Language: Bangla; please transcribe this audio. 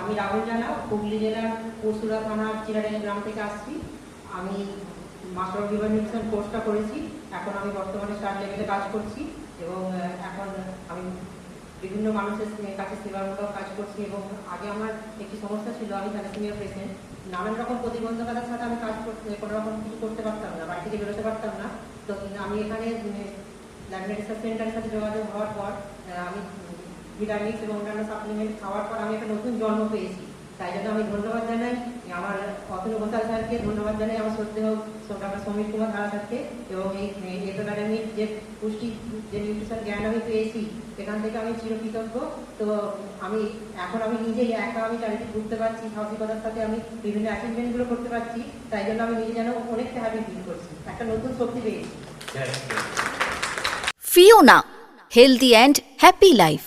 আমি রাহুল জানা, হুগলি জেলার পরশুরা থানার চিরাডাঙ্গা গ্রাম থেকে আসছি। আমি মাস্টার অফ লিভার নিউট্রিশন কোর্সটা করেছি। এখন আমি বর্তমানে স্টার লেভেলে কাজ করছি এবং এখন আমি বিভিন্ন মানুষের কাছে সেবামূলক কাজ করছি। এবং আগে আমার একটি সমস্যা ছিল, আমি থ্যালাসেমিয়া পেশেন্ট। নানান রকম প্রতিবন্ধকতার সাথে আমি কাজ করতে, কোনো রকম কিছু করতে পারতাম না, বাড়ি থেকে বেরোতে পারতাম না। তো আমি এখানে ল্যামিনেট রিসার্চ সেন্টারের সাথে যোগাযোগ হওয়ার পর আমি ভিটামিক্স এবং অন্যান্য সাপ্লিমেন্ট খাওয়ার পর আমি একটা নতুন জন্ম পেয়েছি। তাই জন্য আমি ধন্যবাদ জানাই আমার অতনু ঘোষাল স্যারকে, ধন্যবাদ জানাই আমার শ্রদ্ধেয় ডক্টর সমীর কুমার ধারা স্যারকে। এবং এই একাডেমির যে পুষ্টি যে নিউট্রিশন জ্ঞান আমি পেয়েছি, সেখান থেকে আমি চিরকৃতজ্ঞ। তো এখন আমি নিজেই একা আমি চারিদিকে ঘুরতে পারছি, সাহসিকতার সাথে আমি বিভিন্ন অ্যাচিভমেন্টগুলো করতে পারছি। তাই জন্য আমি নিজে যেন অনেকটা হ্যাপি ফিল করছি, একটা নতুন শক্তি পেয়েছি। Fiona, healthy and happy life.